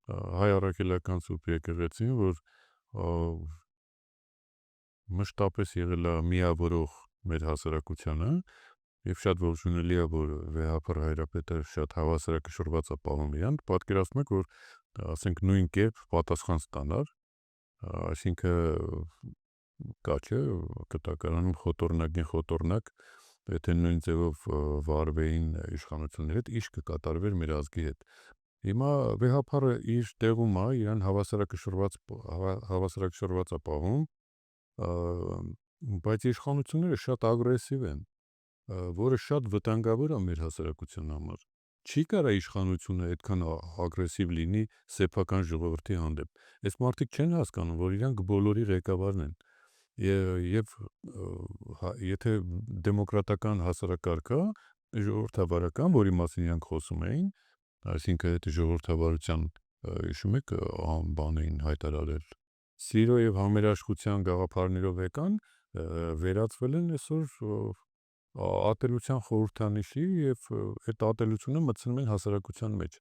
հայ առաքելական սուրբ եկեղեցին, որ մշտապես եղել է միավորող մեր հասարակությանը, եւ շատ ողջունելի է, որ վեհափառ հայրապետը շատ հավասարակշռված է պահում իրան, պատկերացնում եք, որ ասենք նույն կերպ պատասխան ստանար, այսինքն կա չէ, կտակարանում խոտորնակ, եթե նույն ձևով վարվեին իշխանությունների հետ, ինչ կկատարվեր մեր ազգի հետ։ Հիմա վեհափառը իր տեղում է, իրան հավասարակշռված է պահում, բայց իշխանությունները շատ ագրեսիվ են, որը շատ վտանգավոր է մեր հասարակության համար։ Չի կարա իշխանությունը այդքան ագրեսիվ լինի սեփական ժողովրդի հանդեպ։ Այս մարդիկ չեն հասկանում, որ իրանք բոլորի ղեկավարն են։ Եվ եթե դեմոկրատական հասարակարգ կա, ժողովրդավարական, որի մասին իրանք խոսում էին, այսինքն այդ ժողովրդավարության հիշում եք բան էին հայտարարել, սիրո եւ համերաշխության գաղափարներով եկան, վերածվել են այսօր ատելության խորհրդանիշի եւ այդ ատելությունը մտցնում են հասարակության մեջ։